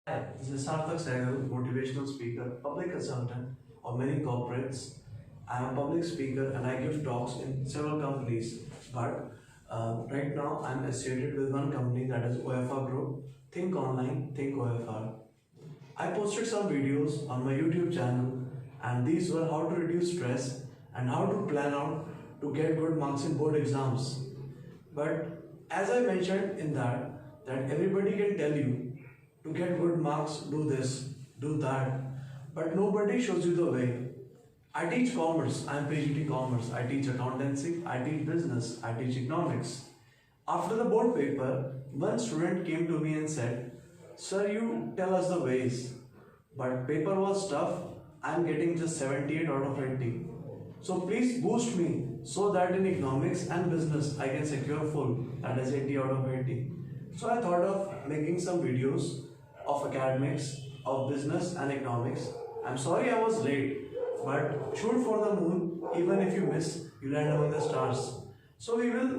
Hi, this is Sarthak Sehgal, motivational speaker, public consultant of many corporates. I am a public speaker and I give talks in several companies. But right now I am associated with one company, that is OFR Group. Think online, think OFR. I posted some videos on my YouTube channel, and these were how to reduce stress and how to plan out to get good marks in board exams. But as I mentioned in that everybody can tell you to get good marks, do this, do that, but nobody shows you the way. I teach commerce, I am PhD commerce, I teach accountancy, I teach business, I teach economics. After the board paper, one student came to me and said, "Sir, you tell us the ways, but paper was tough, I am getting just 78 out of 80. So please boost me so that in economics and business I can secure full, that is 80 out of 80. So I thought of making some videos of academics, of business and economics. I'm sorry I was late, but shoot for the moon. Even if you miss, you land among the stars. So we will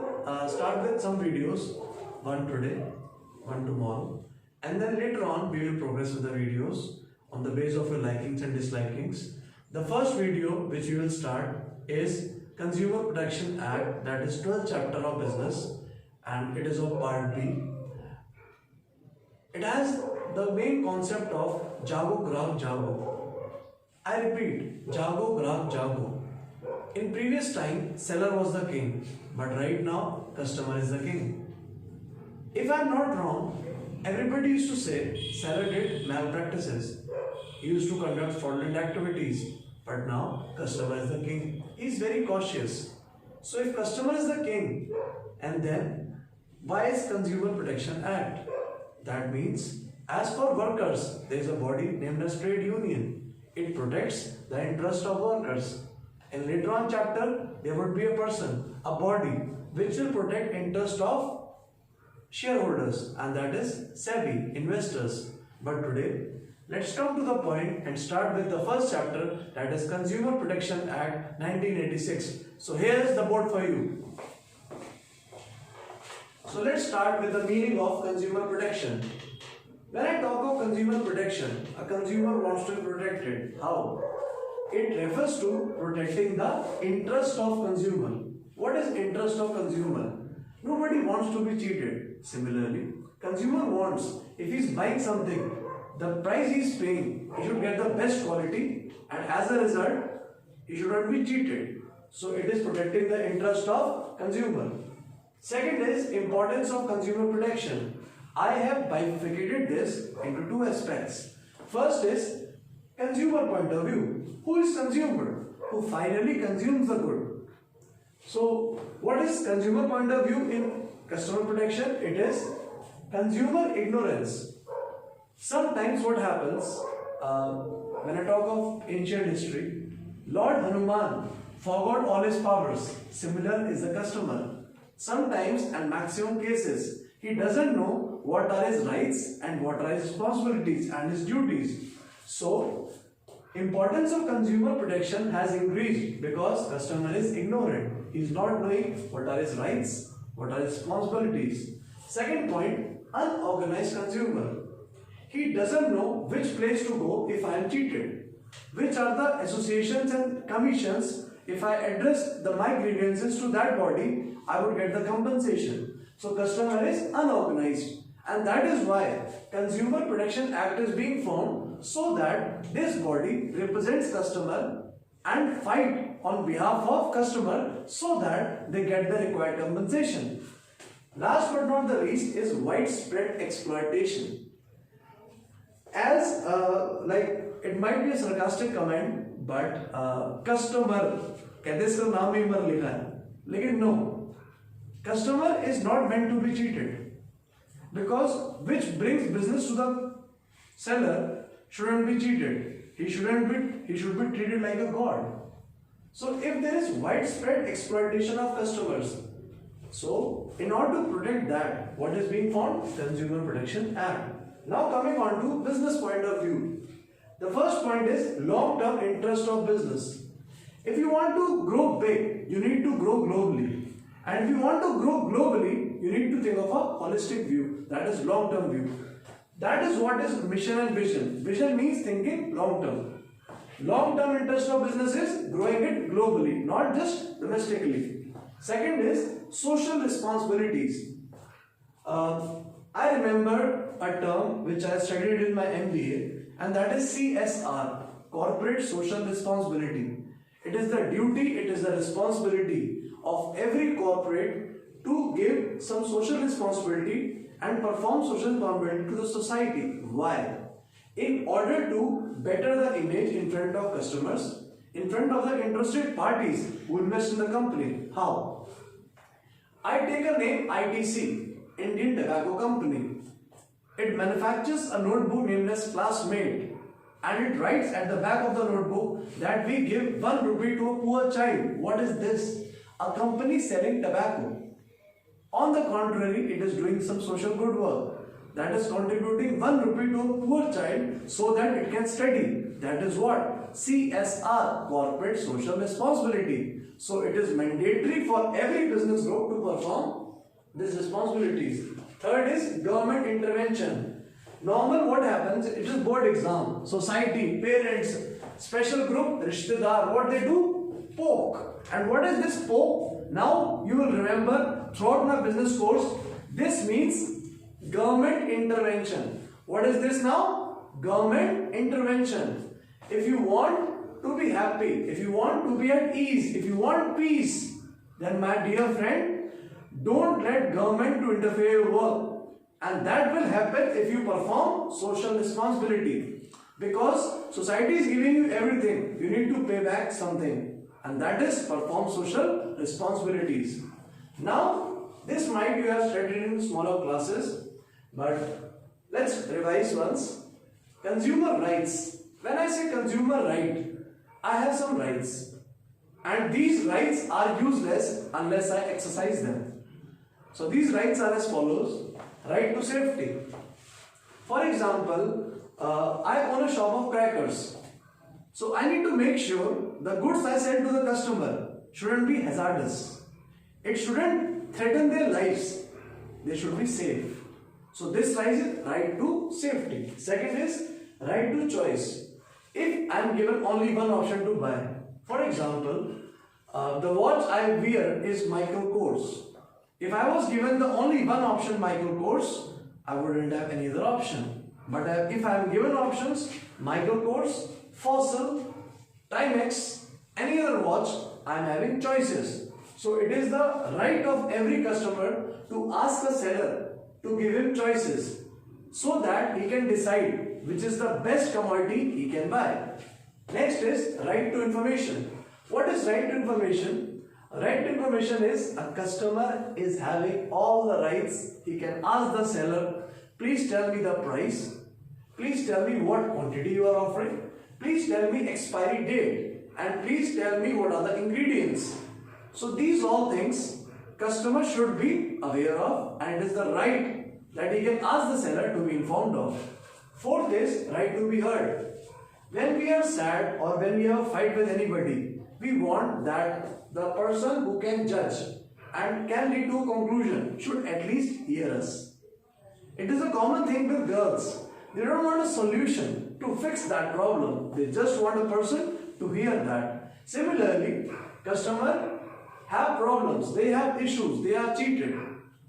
start with some videos, one today, one tomorrow, and then later on we will progress with the videos on the base of your likings and dislikings. The first video which we will start is Consumer Protection Act, that is 12th chapter of business, and it is of part B. It has the main concept of Jago Grahak Jago. I repeat, Jago Grahak Jago. In previous time, seller was the king, but right now, customer is the king. If I am not wrong, everybody used to say seller did malpractices. He used to conduct fraudulent activities, but now customer is the king. He is very cautious. So if customer is the king, and then why is Consumer Protection Act? That means, as for workers, there is a body named as trade union. It protects the interest of workers. In later on chapter, there would be a person, a body, which will protect interest of shareholders, and that is SEBI, investors. But today, let's come to the point and start with the first chapter, that is Consumer Protection Act 1986. So here is the board for you. So let's start with the meaning of consumer protection. When I talk of consumer protection, a consumer wants to be protected. How? It refers to protecting the interest of consumer. What is interest of consumer? Nobody wants to be cheated. Similarly, consumer wants, if he is buying something, the price he is paying, he should get the best quality, and as a result, he should not be cheated. So it is protecting the interest of consumer. Second is importance of consumer protection. I have bifurcated this into two aspects. First is consumer point of view. Who is consumer? Who finally consumes the good. So what is consumer point of view in customer protection? It is consumer ignorance. Sometimes what happens, when I talk of ancient history, Lord Hanuman forgot all his powers. Similar is the customer. Sometimes, and maximum cases, he doesn't know what are his rights and what are his responsibilities and his duties. So, importance of consumer protection has increased because customer is ignorant. He is not knowing what are his rights, what are his responsibilities. Second point, unorganized consumer. He doesn't know which place to go if I am cheated. Which are the associations and commissions, if I address my grievances to that body, I would get the compensation. So customer is unorganized, and that is why Consumer Protection Act is being formed, so that this body represents customer and fight on behalf of customer so that they get the required compensation. Last but not the least is widespread exploitation. As it might be a sarcastic comment, but customer कहते इसका नाम ही मर लिखा है, लेकिन no, customer is not meant to be cheated, because which brings business to the seller shouldn't be cheated. He should be treated like a god. So if there is widespread exploitation of customers, so in order to protect that, what is being formed? Consumer Protection Act. Now coming on to business point of view. The first point is long-term interest of business. If you want to grow big, you need to grow globally. And if you want to grow globally, you need to think of a holistic view, that is long-term view. That is what is mission and vision. Vision means thinking long term. Long term interest of business is growing it globally, not just domestically. Second is social responsibilities. I remember a term which I studied in my MBA, and that is CSR, Corporate Social Responsibility. It is the duty, it is the responsibility of every corporate to give some social responsibility and perform social responsibility to the society. Why? In order to better the image in front of customers, in front of the interested parties who invest in the company. How? I take a name ITC, Indian Tobacco Company. It manufactures a notebook named as Classmate, and it writes at the back of the notebook that we give 1 rupee to a poor child. What is this? A company selling tobacco. On the contrary, it is doing some social good work. That is contributing 1 rupee to a poor child so that it can study. That is what? CSR, Corporate Social Responsibility. So it is mandatory for every business group to perform these responsibilities. Third is government intervention. Normal what happens, it is board exam. Society, parents, special group, rishtedar, what they do? Poke. And what is this poke? Now you will remember throughout my business course, this means government intervention. What is this now? Government intervention. If you want to be happy, if you want to be at ease, if you want peace, then my dear friend, don't let government to interfere your work. And that will happen if you perform social responsibility. Because society is giving you everything, you need to pay back something. And that is perform social responsibilities. Now, this might you have studied in smaller classes, but let's revise once. Consumer rights. When I say consumer right, I have some rights. And these rights are useless unless I exercise them. So these rights are as follows. Right to safety. For example, I own a shop of crackers. So I need to make sure the goods I sell to the customer shouldn't be hazardous. It shouldn't threaten their lives. They should be safe. So this is right to safety. Second is right to choice. If I am given only one option to buy, for example, the watch I wear is Michael Kors. If I was given the only one option Michael Kors, I wouldn't have any other option. But if I am given options Michael Kors, Fossil, Timex, any other watch, I am having choices. So it is the right of every customer to ask a seller to give him choices so that he can decide which is the best commodity he can buy. Next is right to information. What is right to information? Right to information is a customer is having all the rights. He can ask the seller, please tell me the price, please tell me what quantity you are offering, please tell me expiry date, and please tell me what are the ingredients. So these all things customer should be aware of, and it is the right that he can ask the seller to be informed of. Fourth is right to be heard. When we are sad or when we have a fight with anybody, we want that the person who can judge and can lead to a conclusion should at least hear us. It is a common thing with girls. They don't want a solution to fix that problem. They just want a person to hear that. Similarly, customer have problems, they have issues, they are cheated.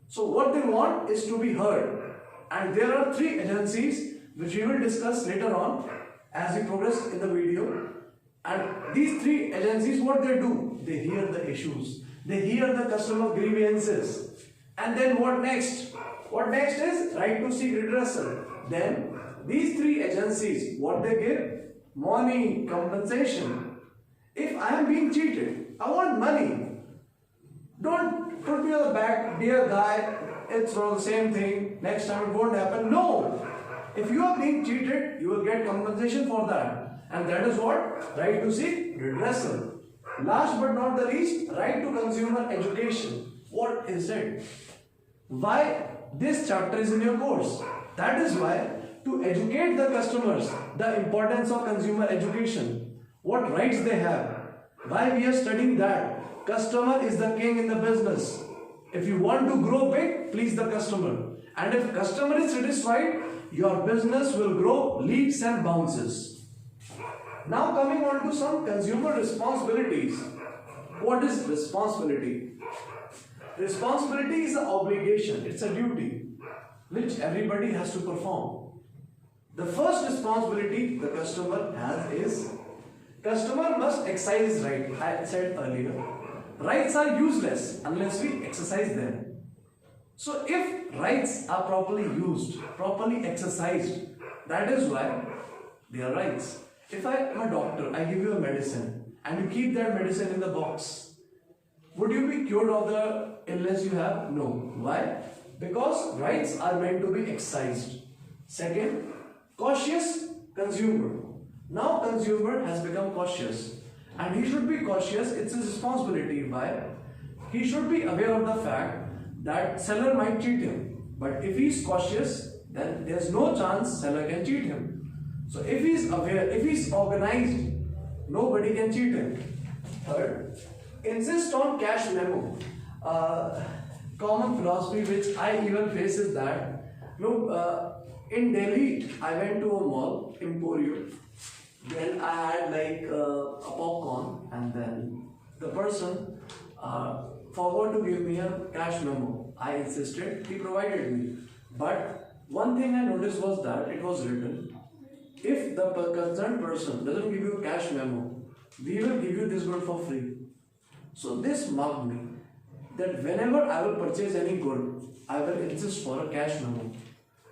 So what they want is to be heard. And there are 3 agencies which we will discuss later on as we progress in the video. And these 3 agencies, what they do? They hear the issues. They hear the customer grievances. And then what next? What next is right to seek redressal. Then these 3 agencies, what they give? Money, compensation. If I am being cheated, I want money. Don't put me on the back, dear guy, it's all the same thing, next time it won't happen. No. If you are being cheated, you will get compensation for that. And that is what? Right to seek redressal. Last but not the least, right to consumer education. What is it? Why this chapter is in your course? That is why, to educate the customers, the importance of consumer education, what rights they have, why we are studying that. Customer is the king in the business. If you want to grow big, please the customer. And if customer is satisfied, your business will grow leaps and bounces. Now coming on to some consumer responsibilities. What is responsibility? Responsibility is an obligation, it's a duty which everybody has to perform. The first responsibility the customer has is customer must exercise right. I said earlier, rights are useless unless we exercise them. So if rights are properly used, properly exercised, that is why they are rights. If I am a doctor, I give you a medicine and you keep that medicine in the box, would you be cured of the illness you have? No. Why? Because rights are meant to be exercised. Second, cautious consumer. Now consumer has become cautious and he should be cautious. It's his responsibility. Why? He should be aware of the fact that seller might cheat him. But if he is cautious, then there's no chance seller can cheat him. So if he is aware, if he is organized, nobody can cheat him. Third, insist on cash memo. Common philosophy which I even face is that, in Delhi, I went to a mall, Emporium. Then I had like a popcorn, and then the person forgot to give me a cash memo. I insisted, he provided me. But one thing I noticed was that it was written, if the concerned person doesn't give you a cash memo, we will give you this good for free. So this marked me that whenever I will purchase any good, I will insist for a cash memo.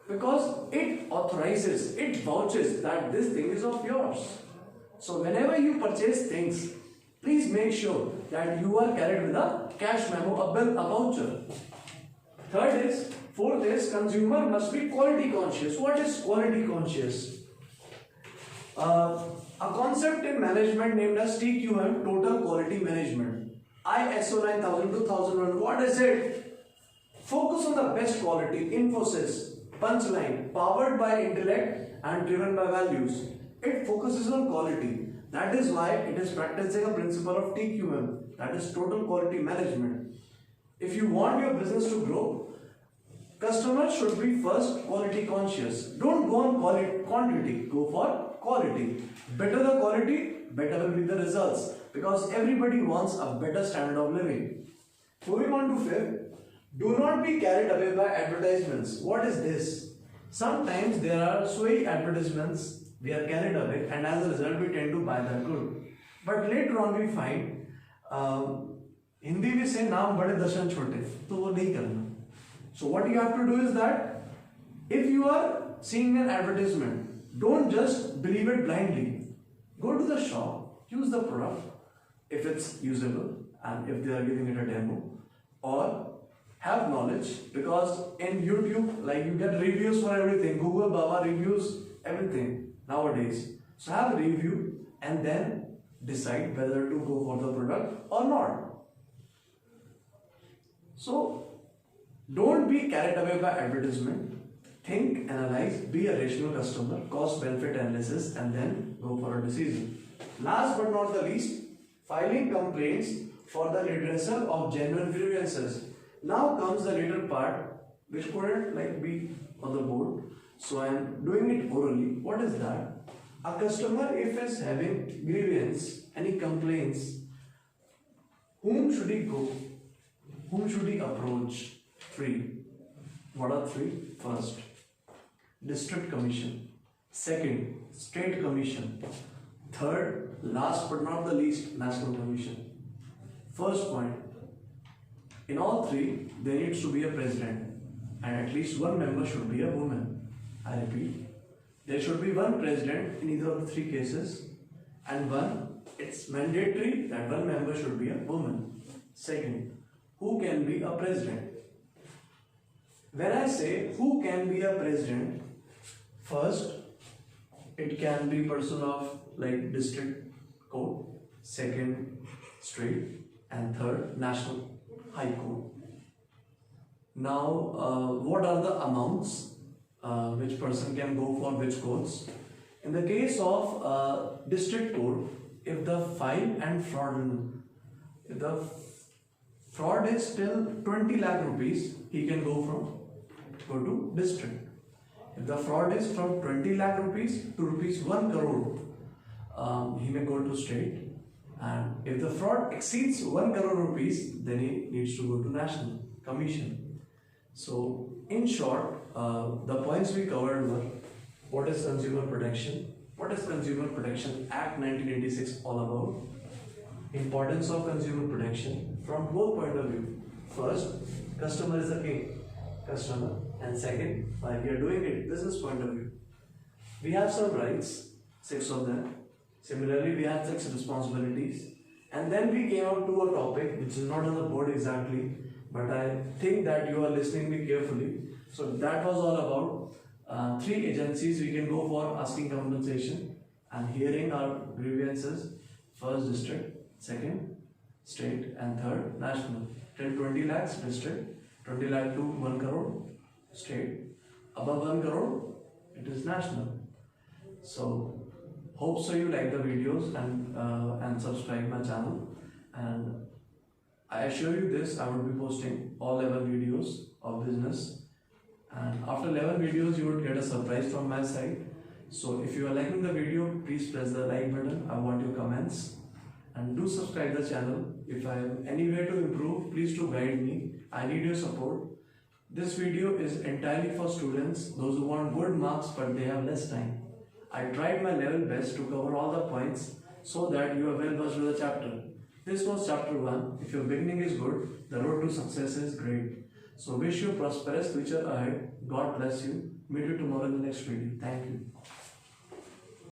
Because it authorizes, it vouches that this thing is of yours. So whenever you purchase things, please make sure that you are carried with a cash memo, a bill, a voucher. Fourth is consumer must be quality conscious. What is quality conscious? A concept in management named as TQM, Total Quality Management. ISO 9000 2001. What is it? Focus on the best quality. Infosys, punchline, powered by intellect and driven by values. It focuses on quality. That is why it is practicing a principle of TQM, that is Total Quality Management. If you want your business to grow, customers should be first quality conscious. Don't go on quantity, go for quality. Better the quality, better will be the results, because everybody wants a better standard of living. Moving on to fifth, do not be carried away by advertisements. What is this? Sometimes there are sway advertisements, we are carried away, and as a result we tend to buy that good. But later on we find, Hindi में say नाम बड़े दर्शन छोटे, तो वो नहीं करना. So what you have to do is that if you are seeing an advertisement, don't just believe it blindly. Go to the shop, use the product if it's usable and if they are giving it a demo, or have knowledge, because in YouTube, like, you get reviews for everything. Google Baba reviews everything nowadays. So have a review and then decide whether to go for the product or not. So don't be carried away by advertisement. Think, analyze, be a rational customer, cost benefit analysis, and then go for a decision. Last but not the least, filing complaints for the redressal of genuine grievances. Now comes the later part which couldn't be on the board, so I am doing it orally. What is that? A customer, if is having grievance, any complaints, whom should he go? Whom should he approach? 3. What are 3? First, District Commission. Second, State Commission. Third, last but not the least, National Commission. First point, in all 3, there needs to be a president, and at least one member should be a woman. I repeat, there should be one president in either of the 3 cases, and it's mandatory that one member should be a woman. Second, who can be a president? When I say who can be a president, first, it can be person of district court, second, state, and third, national high court. Now, what are the amounts which person can go for which courts? In the case of district court, if the fine and fraud, if the fraud is till 20 lakh rupees, he can go to district. If the fraud is from 20 lakh rupees to rupees 1 crore, he may go to state. And if the fraud exceeds 1 crore rupees, then he needs to go to national commission. So, in short, the points we covered were: what is consumer protection? What is Consumer Protection Act 1986 all about? Importance of consumer protection from both point of view. First, customer is the king, customer, and second, while we are doing it, business point of view. We have some rights, 6 of them. Similarly, we have 6 responsibilities. And then we came out to a topic which is not on the board exactly, but I think that you are listening me carefully. So that was all about 3 agencies we can go for asking compensation and hearing our grievances. First, district; second, state; and third, national. Till 20 lakhs, district; 20 lakh to 1 crore, state; above 1 crore, it is national. So, hope so you like the videos and subscribe my channel. And I assure you this, I would be posting all 11 videos of business. And after 11 videos, you would get a surprise from my side. So if you are liking the video, please press the like button. I want your comments. And do subscribe the channel. If I have any way to improve, please do guide me. I need your support. This video is entirely for students, those who want good marks but they have less time. I tried my level best to cover all the points so that you are well versed with the chapter. This was chapter 1. If your beginning is good, the road to success is great. So wish you prosperous future ahead. God bless you. Meet you tomorrow in the next video. Thank you.